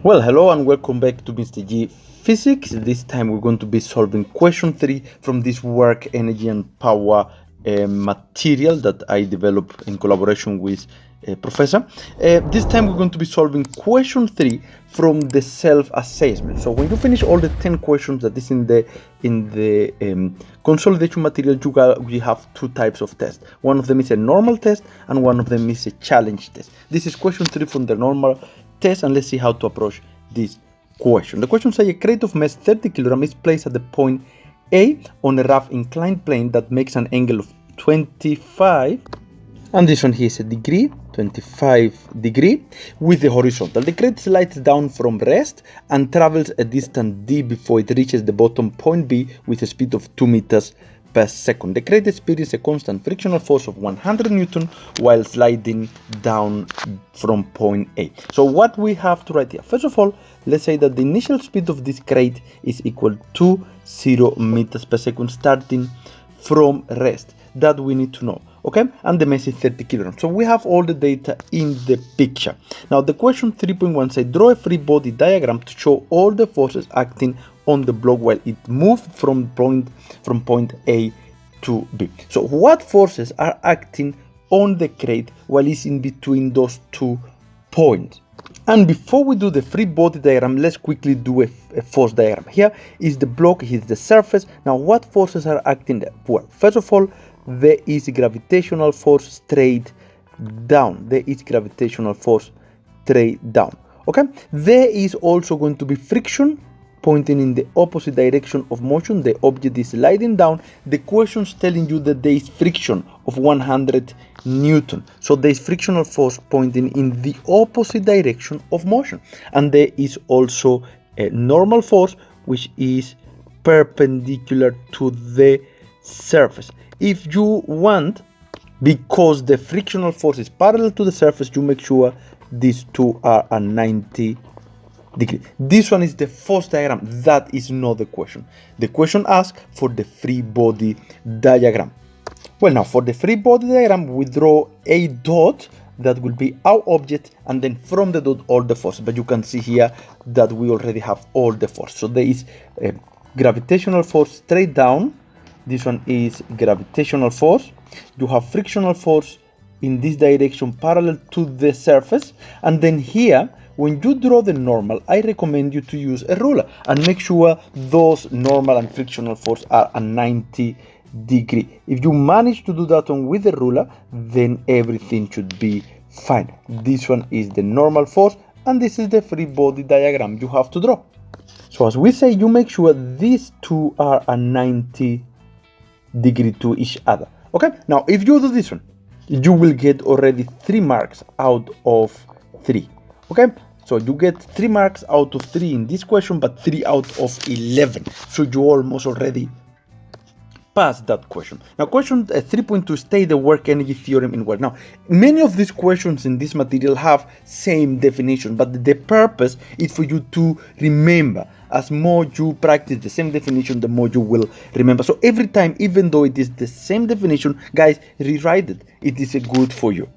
Well, hello and welcome back to Mr. G Physics. This time we're going to be solving question 3 from this work, energy and power material that I developed in collaboration with Professor. This time we're going to be solving question 3 from the self-assessment. So when you finish all the 10 questions that is in the consolidation material, you have two types of tests. One of them is a normal test and one of them is a challenge test. This is question 3 from the normal test, and let's see how to approach this question. The question says a crate of mass 30 kg is placed at the point A on a rough inclined plane that makes an angle of 25, and this one here is a degree, 25 degree, with the horizontal. The crate slides down from rest and travels a distance d before it reaches the bottom point B with a speed of 2 meters per second. The crate experiences a constant frictional force of 100 Newton while sliding down from point A. So what we have to write here, first of all, let's say that the initial speed of this crate is equal to 0 meters per second starting from rest. That we need to know, okay? And the mass is 30 kilograms. So we have all the data in the picture. Now the question 3.1 says draw a free body diagram to show all the forces acting on the block while it moved from point A to B. So what forces are acting on the crate while it's in between those 2 points? And before we do the free body diagram, let's quickly do a force diagram. Here is the block, here's the surface. Now what forces are acting there? Well, first of all, there is gravitational force straight down. There is gravitational force straight down. Okay, there is also going to be friction pointing in the opposite direction of motion. The object is sliding down. The question is telling you that there is friction of 100 Newton. So there is frictional force pointing in the opposite direction of motion. And there is also a normal force which is perpendicular to the surface. If you want, because the frictional force is parallel to the surface, you make sure these two are at 90 degrees. This one is the force diagram. That is not the question. The question asks for the free body diagram. Well, now for the free body diagram, we draw a dot that will be our object, and then from the dot all the forces. But you can see here that we already have all the force. So there is a gravitational force straight down. This one is gravitational force. You have frictional force in this direction parallel to the surface. And then here, when you draw the normal, I recommend you to use a ruler and make sure those normal and frictional force are at 90 degrees. If you manage to do that one with the ruler, then everything should be fine. This one is the normal force, and this is the free body diagram you have to draw. So as we say, you make sure these two are at 90 degree to each other. Okay, now if you do this one, you will get already 3 marks out of 3. Okay, so you get 3 marks out of 3 in this question, but 3 out of 11. So you almost already passed that question. Now question 3.2 state the work energy theorem in words. Now many of these questions in this material have same definition, but the purpose is for you to remember. As more you practice the same definition, the more you will remember. So every time, even though it is the same definition, guys, rewrite it. It is good for you.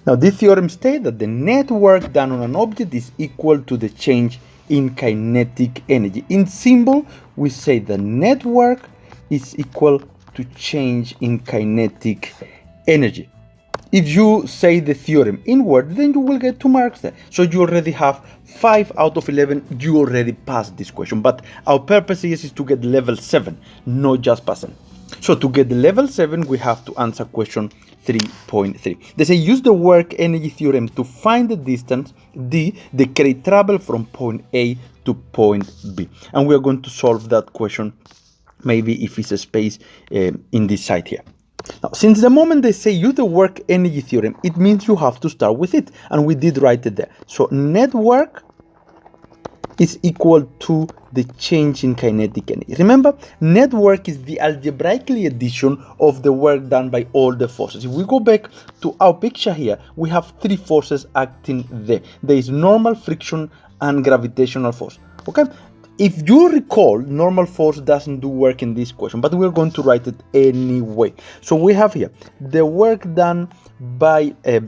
Now this theorem states that the net work done on an object is equal to the change in kinetic energy. In symbol, we say the net work is equal to change in kinetic energy. If you say the theorem in word, then you will get 2 marks there. So you already have 5 out of 11. You already passed this question. But our purpose is to get level 7, not just passing. So to get the level 7, we have to answer question 3.3. They say use the work energy theorem to find the distance d the crate travel from point A to point B. And we are going to solve that question, maybe if it's a space in this side here. Now, since the moment they say use the work energy theorem, it means you have to start with it. And we did write it there. So net work is equal to the change in kinetic energy. Remember, net work is the algebraically addition of the work done by all the forces. If we go back to our picture here, we have 3 forces acting there. There is normal, friction, and gravitational force. Okay? If you recall, normal force doesn't do work in this question, but we're going to write it anyway. So we have here the work done by a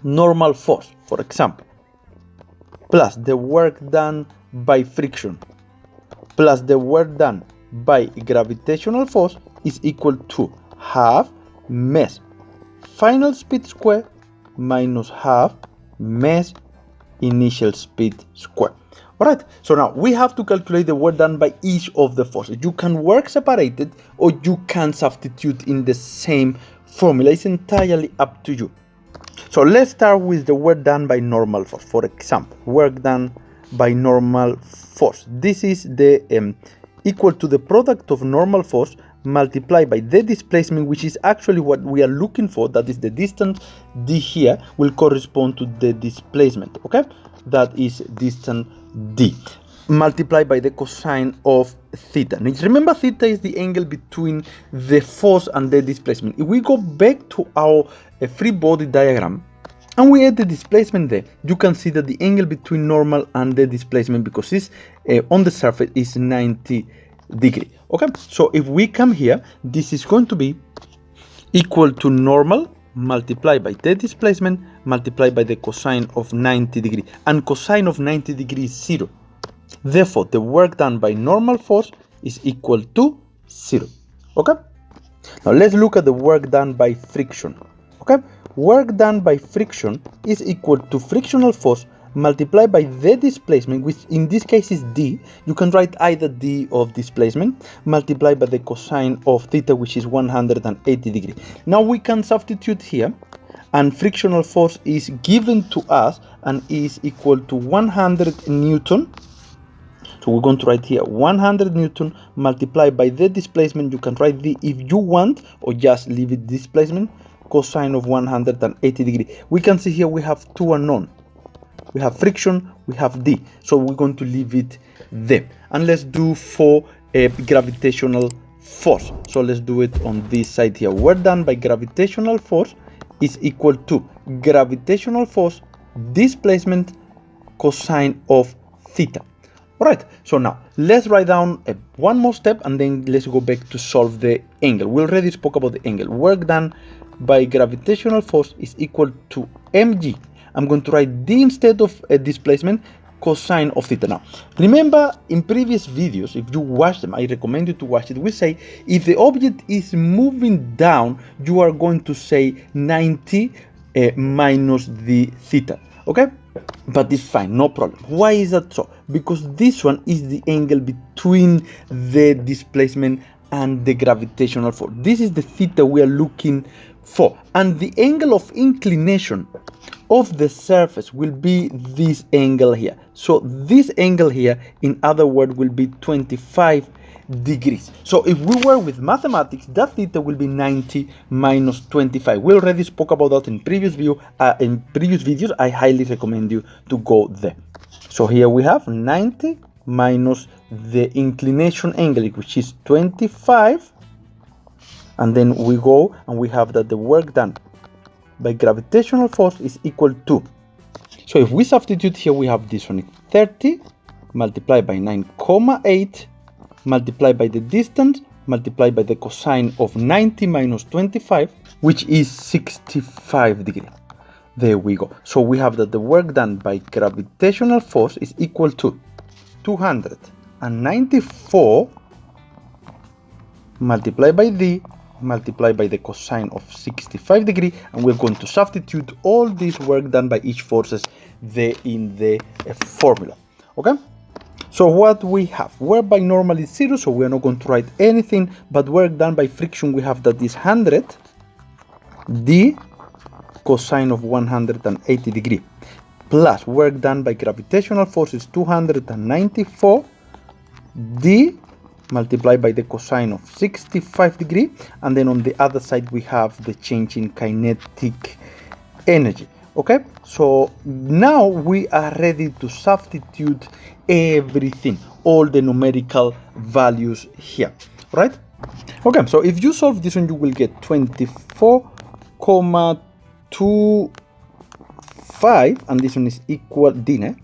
normal force, for example. plus the work done by friction plus the work done by gravitational force is equal to half mass final speed square minus half mass initial speed square. Alright, so now we have to calculate the work done by each of the forces. You can work separated or you can substitute in the same formula. It's entirely up to you. So let's start with the work done by normal force. For example, work done by normal force. This is the equal to the product of normal force multiplied by the displacement, which is actually what we are looking for. That is the distance d here will correspond to the displacement. Okay, that is distance d multiplied by the cosine of theta. Now remember, theta is the angle between the force and the displacement. If we go back to our free body diagram and we add the displacement there, you can see that the angle between normal and the displacement, because it's on the surface, is 90 degrees. Okay, so if we come here, this is going to be equal to normal multiplied by the displacement multiplied by the cosine of 90 degrees, and cosine of 90 degrees is 0. Therefore, the work done by normal force is equal to 0. Okay, now let's look at the work done by friction. Okay, work done by friction is equal to frictional force multiplied by the displacement, which in this case is d. You can write either d of displacement multiplied by the cosine of theta, which is 180 degrees. Now we can substitute here, and frictional force is given to us and is equal to 100 Newton. So we're going to write here 100 Newton multiplied by the displacement. You can write d if you want, or just leave it displacement, cosine of 180 degrees. We can see here we have two unknown. We have friction, we have d, so we're going to leave it there. And let's do for a gravitational force. So let's do it on this side here. Work done by gravitational force is equal to gravitational force displacement cosine of theta. Alright, so now let's write down one more step and then let's go back to solve the angle. We already spoke about the angle. Work done by gravitational force is equal to mg. I'm going to write d instead of displacement, cosine of theta. Now, remember in previous videos, if you watch them, I recommend you to watch it, we say if the object is moving down, you are going to say 90 minus the theta. Okay? But it's fine, no problem. Why is that so? Because this one is the angle between the displacement and the gravitational force. This is the theta we are looking for. And the angle of inclination of the surface will be this angle here. So this angle here, in other words, will be 25 degrees. So if we were with mathematics, that theta will be 90 minus 25. We already spoke about that in previous videos. I highly recommend you to go there. So here we have 90 minus the inclination angle, which is 25, and then we go and we have that the work done by gravitational force is equal to, so if we substitute here, we have this one, 30 multiplied by 9,8 multiplied by the distance multiplied by the cosine of 90 minus 25, which is 65 degrees. There we go. So we have that the work done by gravitational force is equal to 294 multiplied by d multiplied by the cosine of 65 degrees, and we're going to substitute all this work done by each forces there in the formula. Okay, so what we have, work by normal is 0, so we are not going to write anything, but work done by friction we have that is 100 d cosine of 180 degrees plus work done by gravitational force is 294 d multiplied by the cosine of 65 degrees, and then on the other side we have the change in kinetic energy. Okay, so now we are ready to substitute everything, all the numerical values here, right? Okay, so if you solve this one, you will get 24,25, and this one is equal d,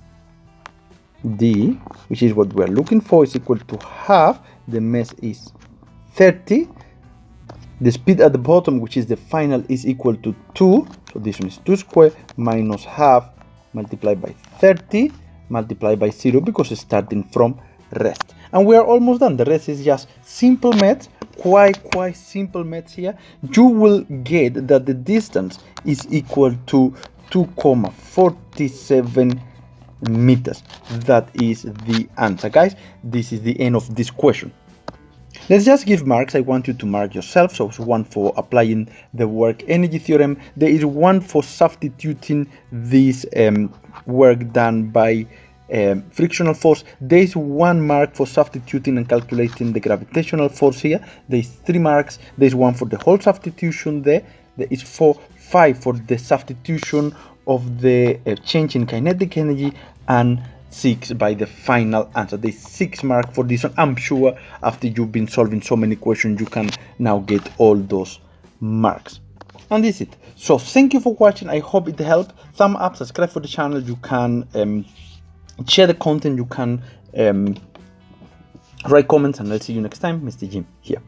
d, which is what we are looking for, is equal to half. The mass is 30. The speed at the bottom, which is the final, is equal to 2. So this one is 2 squared minus half multiplied by 30 multiply by 0 because it's starting from rest. And we are almost done. The rest is just simple math, quite simple math here. You will get that the distance is equal to 2,47 meters. That is the answer, guys. This is the end of this question. Let's just give marks. I want you to mark yourself. So it's one for applying the work energy theorem. There is one for substituting this work done by frictional force. There is 1 mark for substituting and calculating the gravitational force here. There is 3 marks. There is 1 for the whole substitution there. There is 5 for the substitution of the change in kinetic energy, and 6 by the final answer. There's 6 marks for this one. I'm sure after you've been solving so many questions, you can now get all those marks. And this is it. So thank you for watching. I hope it helped. Thumb up, subscribe for the channel. You can share the content. You can write comments, and I'll see you next time. Mr. Jim here.